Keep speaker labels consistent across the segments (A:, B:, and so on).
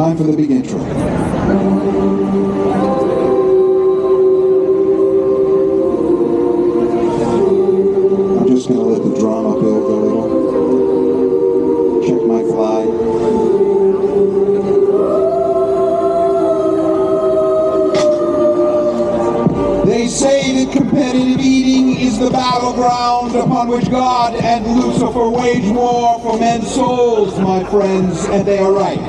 A: Time for the big intro. I'm just going to let the drama build a little. Check my fly. They say that competitive eating is the battleground upon which God and Lucifer wage war for men's souls, my friends, and they are right.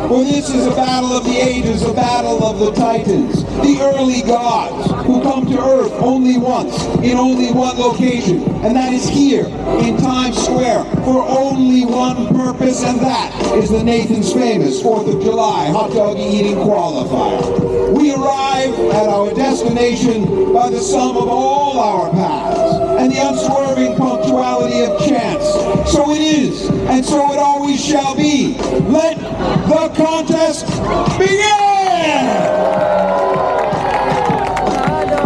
A: For this is a battle of the ages, a battle of the titans, the early gods, who come to Earth only once, in only one location, and that is here, in Times Square, for only one purpose, and that is the Nathan's famous 4th of July hot dog eating qualifier. We arrive at our destination by the sum of all our paths, and the unswerving punctuality of chance. So it is, and so it always shall be. Let the contest begin!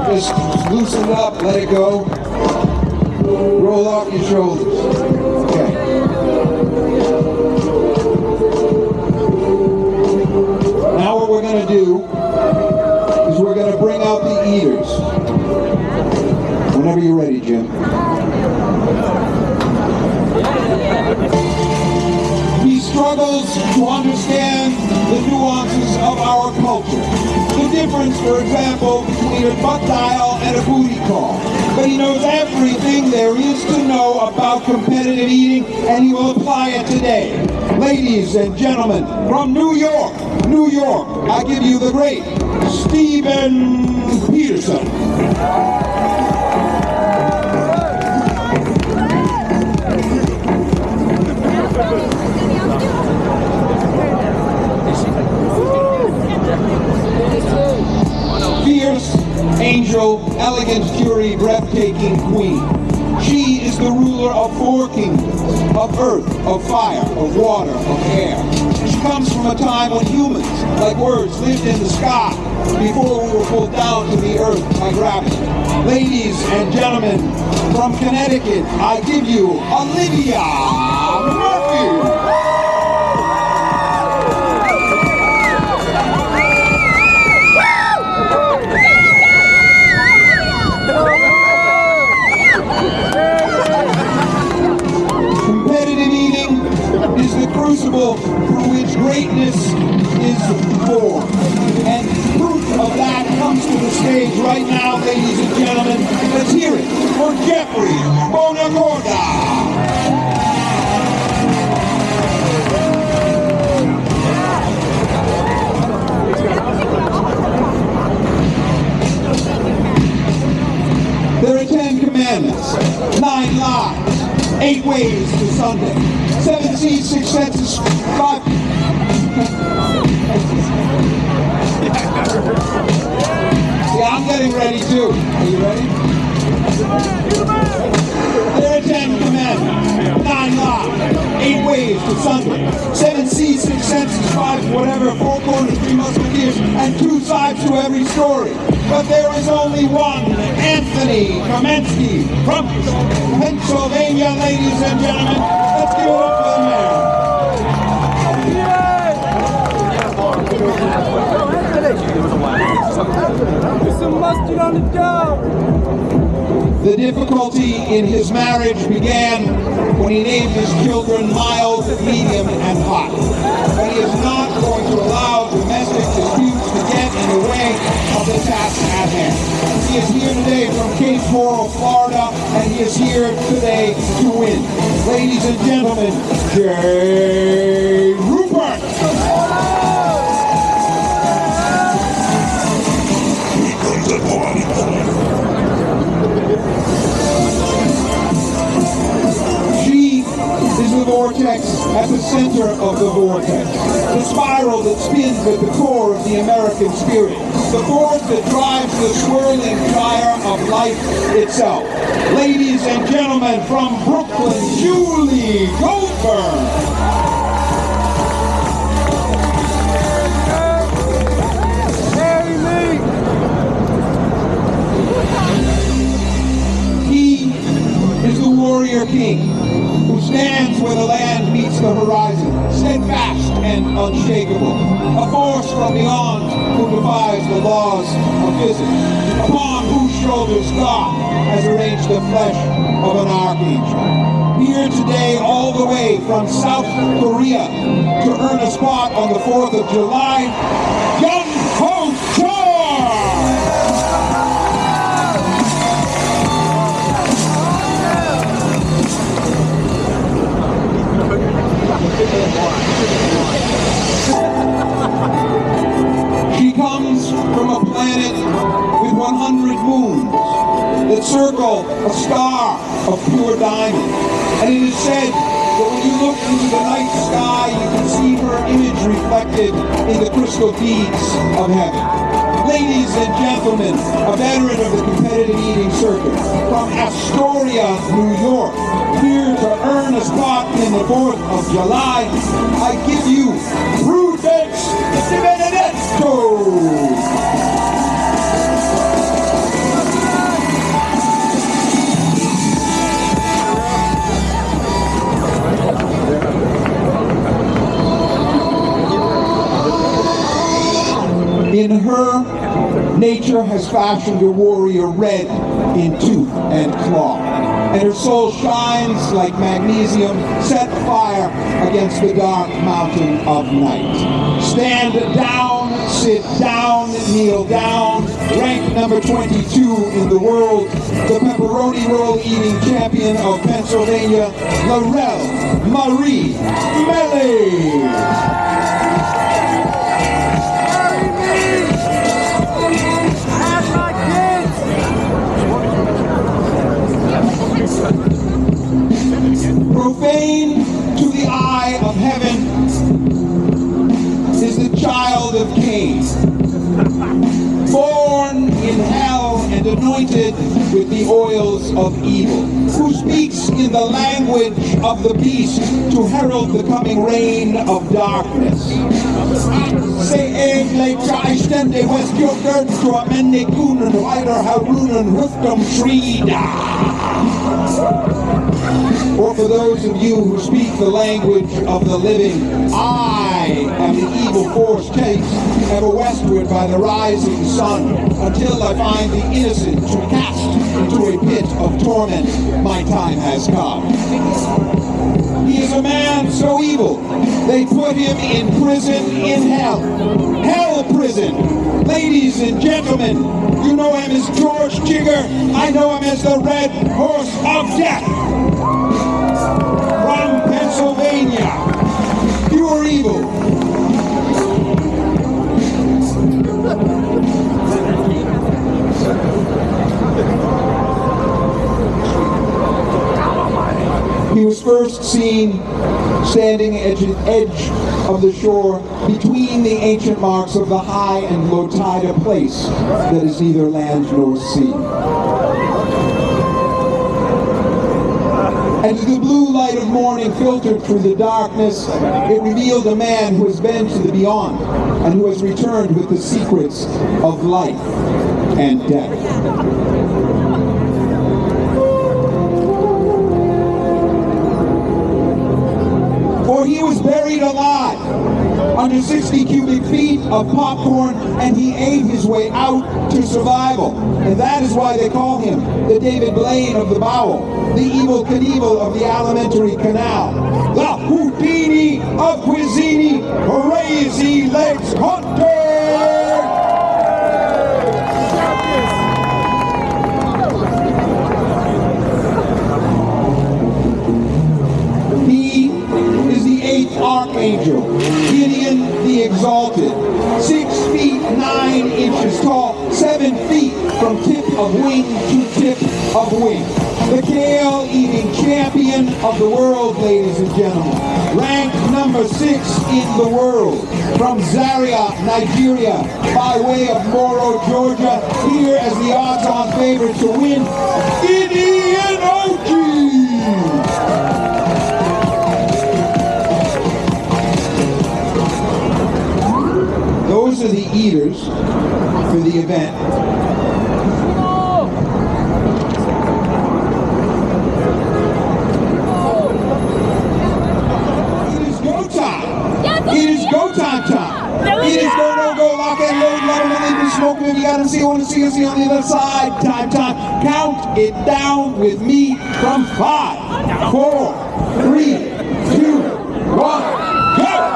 A: Just loosen it up, let it go. Roll off your shoulders. Okay. Now what we're going to do is we're going to bring out the eaters. Whenever you're ready, Jim. He struggles to understand the nuances of our culture. The difference, for example, between a butt dial and a booty call. But he knows everything there is to know about competitive eating, and he will apply it today. Ladies and gentlemen, from New York, I give you the great Stephen Peterson. Fierce, angel, elegant fury, breathtaking queen. She is the ruler of 4 kingdoms, of earth, of fire, of water, of air. She comes from a time when humans, like words, lived in the sky before we were pulled down to the earth by gravity. Ladies and gentlemen, from Connecticut, I give you Olivia Murphy. Crucible through which greatness is born. And proof of that comes to the stage right now, ladies and gentlemen. Let's hear it for Jeffrey Bonagorda. There are 10 commandments, 9 lives, 8 ways to Sunday, 7 seas, 6 senses, 5... Yeah, I'm getting ready too. Are you ready? There are 10 commandments, 9 lives, 8 ways to Sunday, 7 seas, 6 senses, 5 whatever, 4 corners, 3 musketeers, and 2 sides to every story. But there is only one, Anthony Kamensky from Pennsylvania, ladies and gentlemen. Let's give it up for the mayor. The difficulty in his marriage began when he named his children mild, medium, and hot. But he is not going to allow domestic disputes to get in the way of the task at hand. He is here today from Cape Coral, Florida, and he is here today to win. Ladies and gentlemen, Jay Rupert. Here comes the party. Is the vortex at the center of the vortex, the spiral that spins at the core of the American spirit, the force that drives the swirling gyre of life itself. Ladies and gentlemen, from Brooklyn, Julie Goldberg. He is the warrior king who stands where the land meets the horizon, steadfast and unshaken. unshakable, a force from beyond who defies the laws of physics, upon whose shoulders God has arranged the flesh of an archangel. Here today, all the way from South Korea, to earn a spot on the 4th of July, Young Ho Choi! She comes from a planet with 100 moons that circle a star of pure diamond. And it is said that when you look into the night sky, you can see her image reflected in the crystal beads of heaven. Ladies and gentlemen, a veteran of the competitive eating circuit from Astoria, New York, here to earn a spot in the 4th of July, I give you Prudence Di Benedetto! In her, nature has fashioned a warrior red in tooth and claw, and her soul shines like magnesium set fire against the dark mountain of night. Stand down, sit down, kneel down, rank number 22 in the world, the pepperoni roll eating champion of Pennsylvania, Laurel Marie Melly. Profane to the eye of heaven is the child of Cain, born in hell and anointed with the oils of evil, who speaks in the language of the beast to herald the coming reign of darkness. Say egg ständig Westjorgen to männig kunen weiter harunen huftum shrida. Or for those of you who speak the language of the living, I am the evil force chased ever westward by the rising sun, until I find the innocent to cast into a pit of torment. My time has come. He is a man so evil, they put him in prison in hell. Hell prison. Ladies and gentlemen, you know him as George Jigger. I know him as the Red Horse of Death. From Pennsylvania, pure evil. He was first seen standing at the edge of the shore between the ancient marks of the high and low tide, a place that is neither land nor sea. As the blue light of morning filtered through the darkness, it revealed a man who has been to the beyond and who has returned with the secrets of life and death. For he was buried alive under 60 cubic feet of popcorn, and he ate his way out to survival. And that is why they call him the David Blaine of the bowel, the Evel Knievel of the alimentary canal, the Houdini of Cuisine, Crazy Legs Hunter! Archangel, Gideon the Exalted, 6 feet 9 inches tall, 7 feet from tip of wing to tip of wing. The kale-eating champion of the world, ladies and gentlemen. Ranked number 6 in the world. From Zaria, Nigeria, by way of Moro, Georgia, here as the odds-on favorite to win, Gideon Oji! Those are the eaters for the event. It is go time. It is go time time. It is go, no, go, lock and load, let them in the smoke. If you got to see, want to see us on the other side. Time time. Count it down with me from 5, 4, 3, 2, 1, go!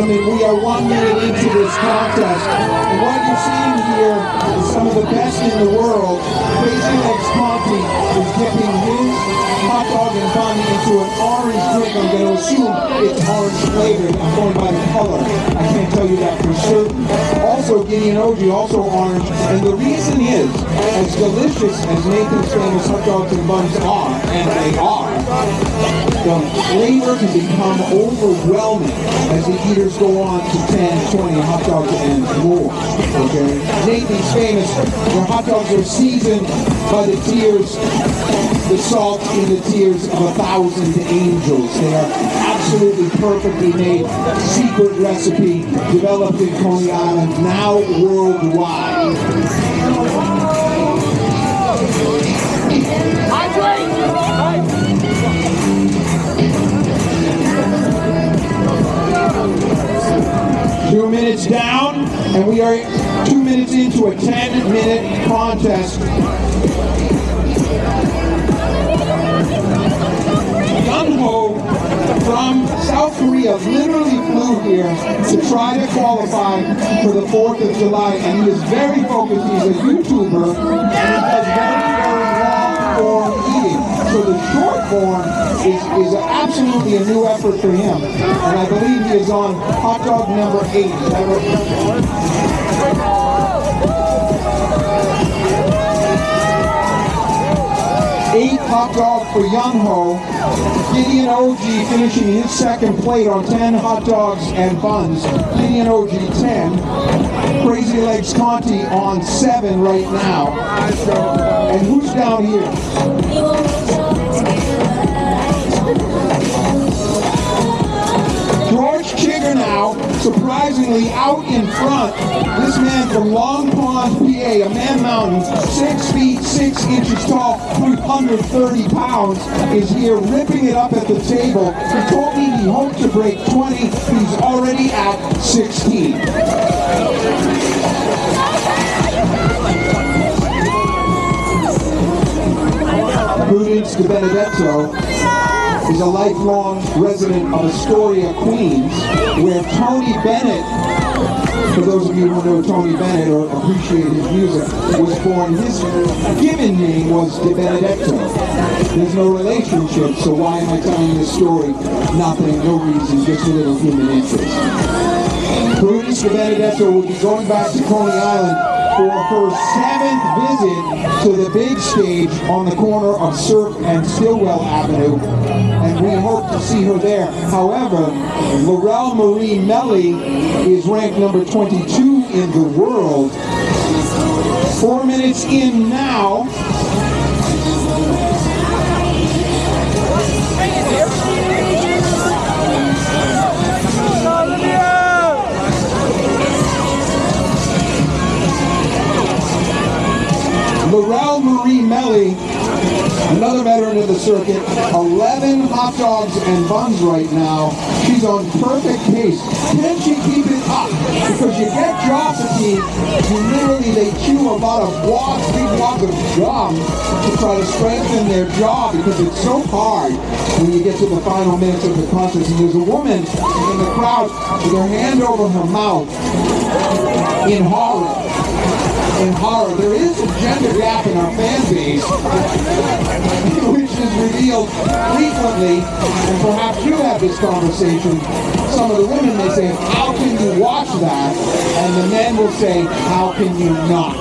A: We are 1 minute into this contest, and what you're seeing here is some of the best in the world. Crazy Legs Conti is dipping his hot dog and bun into an orange drink. I'm going to assume it's orange flavored. I'm going by the color. I can't tell you that for certain. Also, Gideon OG, also orange, and the reason is, as delicious as Nathan's famous hot dogs and buns are, and they are, the flavor can become overwhelming as the eaters go on to 10, 20 hot dogs and more. Okay? Nathan's famous, their hot dogs are seasoned by the tears, the salt in the tears of 1,000 angels. They are absolutely perfectly made, secret recipe developed in Coney Island, now worldwide. 2 minutes down, and we are 2 minutes into a 10-minute contest. Gung-ho from South Korea literally flew here to try to qualify for the 4th of July, and he is very focused. He's a YouTuber, and he does very long-form eating. So the short form is absolutely a new effort for him. And I believe he is on hot dog number 8. Is that right? 8 hot dog for Young-ho. Gideon OG finishing his second plate on 10 hot dogs and buns. Gideon OG 10. Crazy Legs Conti on 7 right now. And who's down here? Now, surprisingly out in front, this man from Long Pond, PA, a man mountain, 6 feet 6 inches tall, 330 pounds, is here ripping it up at the table. He told me he hoped to break 20. He's already at 16. Prudence de Benedetto is a lifelong resident of Astoria, Queens, where Tony Bennett, for those of you who know Tony Bennett or appreciate his music, was born. His given name was De Benedetto. There's no relationship, so why am I telling this story? Nothing, no reason, just a little human interest. Prudence de Benedetto will be going back to Coney Island for her 7th visit to the big stage on the corner of Surf and Stillwell Avenue, and we hope to see her there. However, Laurel Marie Melly is ranked number 22 in the world. 4 minutes in now. Laurel Marie Melly, another veteran of the circuit, 11 hot dogs and buns right now. She's on perfect pace. Can she keep it up? Because you get jaw fatigue they chew a lot of big blocks of gum to try to strengthen their jaw because it's so hard when you get to the final minutes of the contest. And there's a woman in the crowd with her hand over her mouth in horror. There is a gender gap in our fan base, which is revealed frequently, and perhaps you have this conversation. Some of the women may say, how can you watch that? And the men will say, how can you not?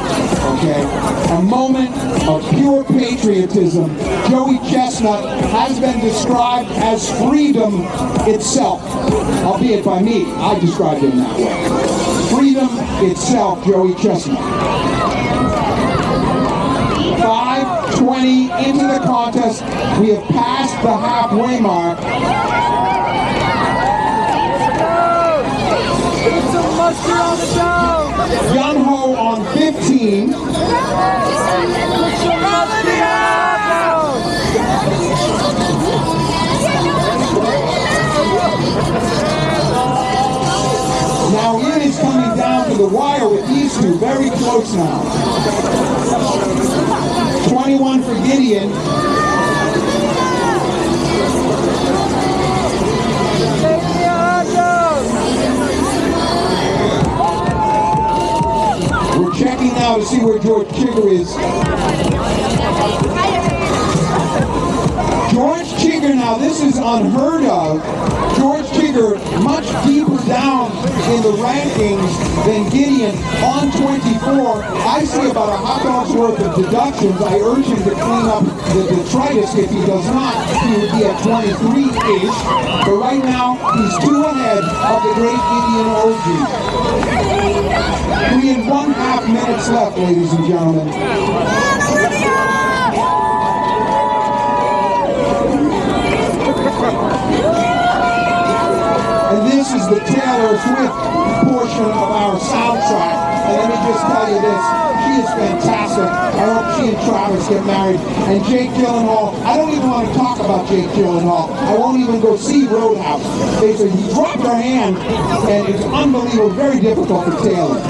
A: Okay? A moment of pure patriotism. Joey Chestnut has been described as freedom itself, albeit by me. I described him that way. Freedom itself, Joey Chestnut. 5:20 into the contest. We have passed the halfway mark. Gun Ho on 15. Now Ian is coming down to the wire with these two, very close now. 21 for Gideon. We're checking now to see where George Chigger is. George Chigger, now this is unheard of. George Chigger much deeper down in the rankings than Gideon on 24. I see about a hot dog's worth of deductions. I urge him to clean up the detritus. If he does not, he would be at 23-ish. But right now, he's 2 ahead of the great Gideon Oji. 3.5 minutes left, ladies and gentlemen. And this is the Taylor Swift portion of our soundtrack. And let me just tell you this, she is fantastic. I hope she and Travis get married. And Jake Gyllenhaal, I don't even want to talk about Jake Gyllenhaal. I won't even go see Roadhouse. Basically, he dropped her hand, and it's unbelievable, very difficult for Taylor.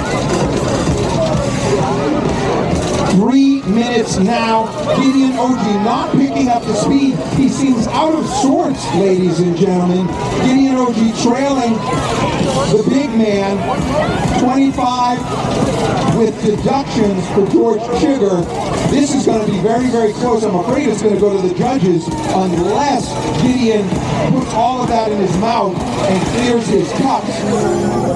A: 3 minutes now. Gideon Oji not picking up the speed. He seems out of sorts, ladies and gentlemen. Gideon Oji trailing the big man. 25 with deductions for George Chigger. This is going to be very, very close. I'm afraid it's going to go to the judges unless Gideon puts all of that in his mouth and clears his cups.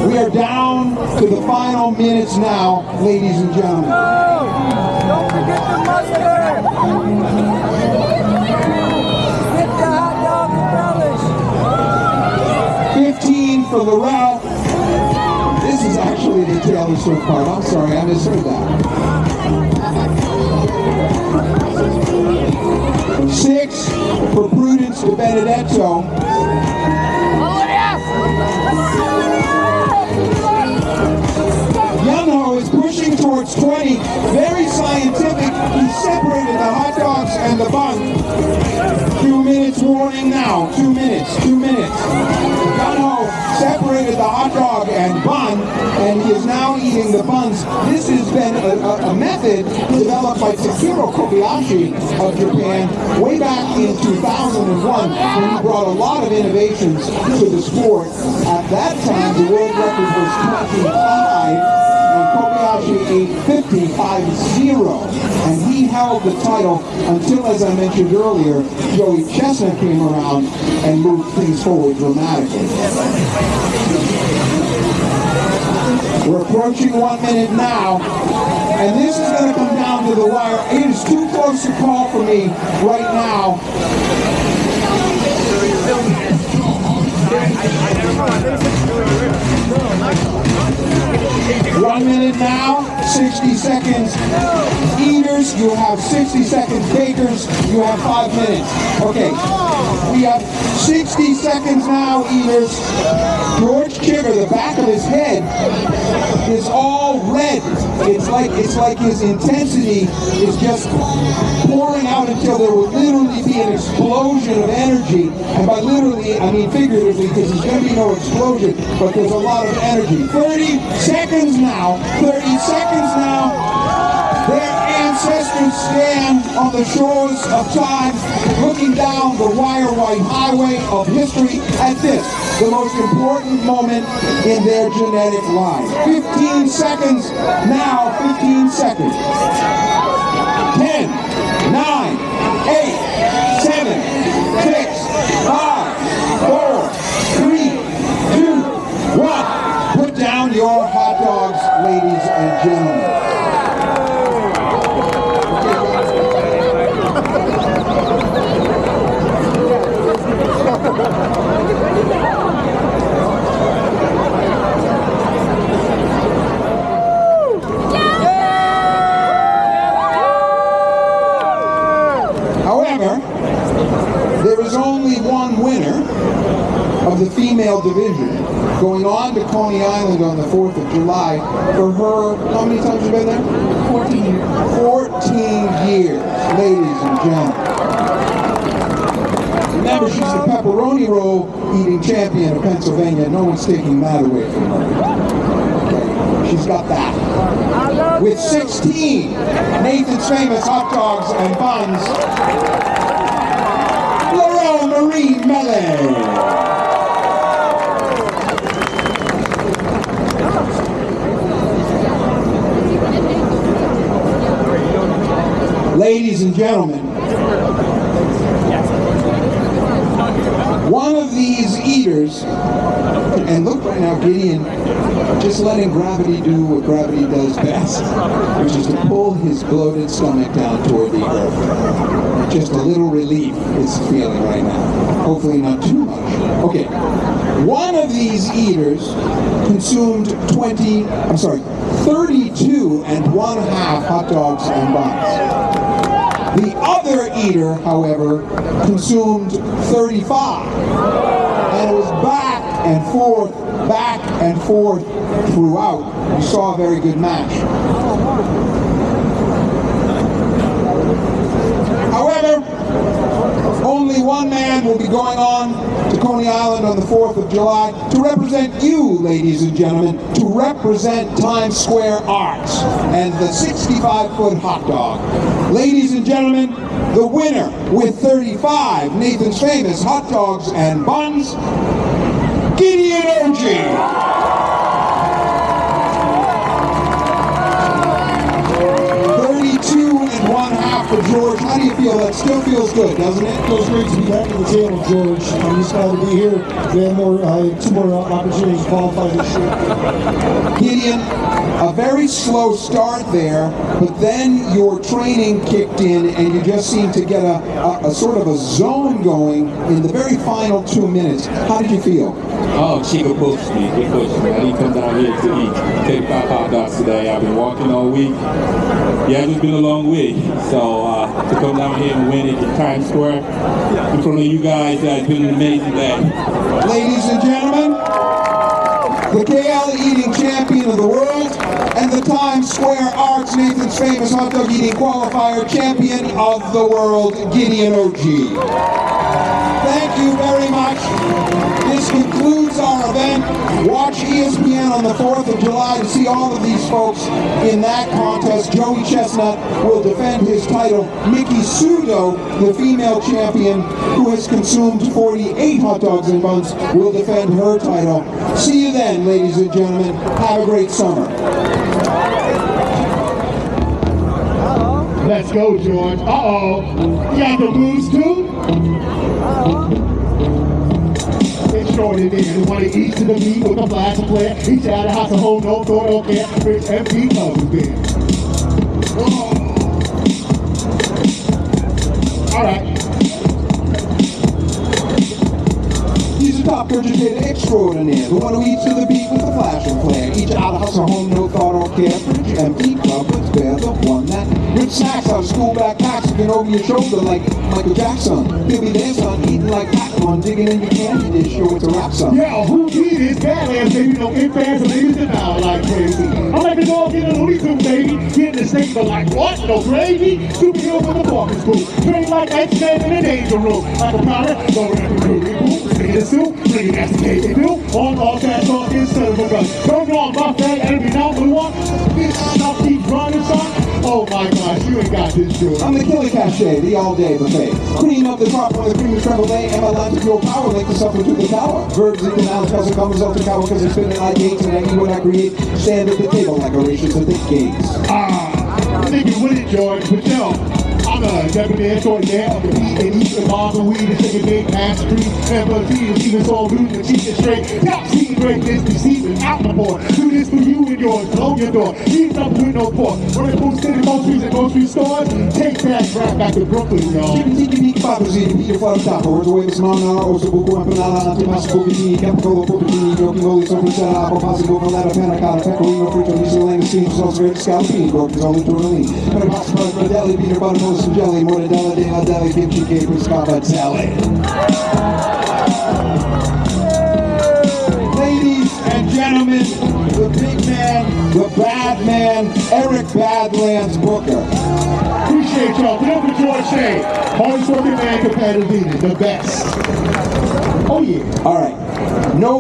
A: We are down to the final minutes now, ladies and gentlemen.
B: Don't forget the mustard! Get the hot dog and relish!
A: 15 for Laurel. This is actually the Taylor Swift part. I'm sorry, I misheard that. 6 for Prudence de Benedetto. Youngho is pushing towards 20. Very scientific. He separated the hot dogs and the bun. 2 minutes warning now. 2 minutes. 2 minutes. Youngho separated the hot dog and bun, and he is now eating the buns. This has been a method developed by Takiro Kobayashi of Japan way back in 2001 when he brought a lot of innovations to the sport. At that time, the world record was 25. Kobayashi ate 50-0, and he held the title until, as I mentioned earlier, Joey Chestnut came around and moved things forward dramatically. We're approaching 1 minute now, and this is going to come down to the wire. It is too close to call for me right now. 1 minute now, 60 seconds. Eaters, you have 60 seconds. Bakers, you have 5 minutes. Okay, We have 60 seconds now, eaters. George Chigger, the back of his head is all red. It's like his intensity is just pouring out until there will literally be an explosion of energy. And by literally, I mean figuratively, because there's going to be no explosion, but there's a lot of energy. 30 seconds now. 30 seconds now. Their ancestors stand on the shores of time, looking down the wire-white highway of history at this, the most important moment in their genetic line. 15 seconds now, 15 seconds. 10, 9, 8, 7, 6, 5, 4, 3, 2, 1. Put down your hot dogs, ladies and gentlemen. However, there is only one winner of the female division going on to Coney Island on the 4th of July for her, how many times have you been there? 14 years. 14 years, ladies and gentlemen. Remember, she's the pepperoni roll eating champion of Pennsylvania. No one's taking that away from her. Okay. She's got that. With 16 Nathan's Famous hot dogs and buns, Laurel Marie Mellet. Ladies and gentlemen, one of these eaters, and look right now, Gideon, just letting gravity do what gravity does best, which is to pull his bloated stomach down toward the earth. Just a little relief it's feeling right now. Hopefully not too much. Okay, one of these eaters consumed 32 and 1/2 hot dogs and buns. The other eater, however, consumed 35, and it was back and forth throughout. You saw a very good match. However, only one man will be going on to Coney Island on the 4th of July to represent you, ladies and gentlemen, to represent Times Square Arts and the 65-foot hot dog. Ladies and gentlemen, the winner with 35 Nathan's Famous hot dogs and buns, Gideon Oji. 32 and 1/2 for George. How do you feel? That still feels good, doesn't it?
C: Feels great to be back at the table, George. I'm just glad to be here. We have two more opportunities to qualify this year.
A: Gideon, a very slow start there, but then your training kicked in and you just seemed to get a sort of a zone going in the very final 2 minutes. How did you feel?
D: Oh, Chico pushed me. He pushed me. I didn't come down here to eat. Take 5 hot dogs today. I've been walking all week. Yeah, it's been a long week. So to come down here and win it in Times Square in front of you guys, it's been an amazing day.
A: Ladies and gentlemen, the KL eating champion of the world and the Times Square Arts Nathan's Famous hot dog eating qualifier champion of the world, Gideon Oji. Thank you very much. This concludes our event. Watch ESPN on the 4th of July to see all of these folks in that contest. Joey Chestnut will defend his title. Mickey Sudo, the female champion who has consumed 48 hot dogs and buns, will defend her title. See you then, ladies and gentlemen. Have a great summer.
C: Let's go, George. Uh-oh. You got the blues, too? Extraordinary. They want to eat to the beat with a flash of play. Each out of the house, a whole no door, don't care. Rich MP comes big. All right.
A: He's a top educated extraordinaire who want to eat to the beat with a flash and flare. Each out of house, a home no thought or care. Rich MP club, let's bear the one that rich snacks out of school backpacks. over your shoulder like Michael Jackson. He'll be there, son, eating like popcorn, digging in your candy dish, show it's a rap song.
C: Yeah, who did is Badlands, baby, no ifs, ands, or babies devour like crazy. I'm like a dog in a Looney Tunes, baby. Getting the steak, but like what? No gravy? Superhero from the Parker's group. Trained like X-Men in an angel room. Like a pilot, going after Ruby Boo. Bringing the soup, bringing that to bill. On all fast talk instead of a gun. Don't know I'm my fat enemy, number one. This stuff keeps running, son. Oh my gosh, you ain't got this dude.
A: I'm the killer cachet, the all-day buffet. Cream up the top when the cream is tremble day, and my lines of pure power like the suffer to the tower. Verbs and canals, cause it comes off the cover, cause it's spinning like gates, and any what I create, stand at the table like Horatius at the gates.
C: Nigga with it, George, but yo, I'm a debonair extraordinaire of the beat and eat the bars and weed and sugar gate, pass street, and believe even so rude and cheap and straight. Top seeing greatness, deceiving out the board. Do this for you and yours, blow your door. Eat up with no pork. Running boots in the groceries and grocery stores. Take that crap back to Brooklyn, y'all.
A: Tiki papazi, Peter Flatop, words away with Smana, Osabuku, Empanada, Antipasto, Bikini, Capicolo, Popatini, Yoki Loli, Sofricetta, Apopasico, Colada, Panacotta, Pecorino, Frito, Lisa Lang, Steam, Sauce, Great Scallopini, Gorkins, only Tortellini, Panaposta, Pradelli, Peter Bottomless, and Jelly, Mortadella, De La Deli, Kimchi, Capers, Scapatelli. Ladies and gentlemen, the big man, the bad man, Eric Badlands Booker.
C: Appreciate y'all. Put up for George Shea. Hardest working man, competitive leader, the best. Oh yeah.
A: All right. No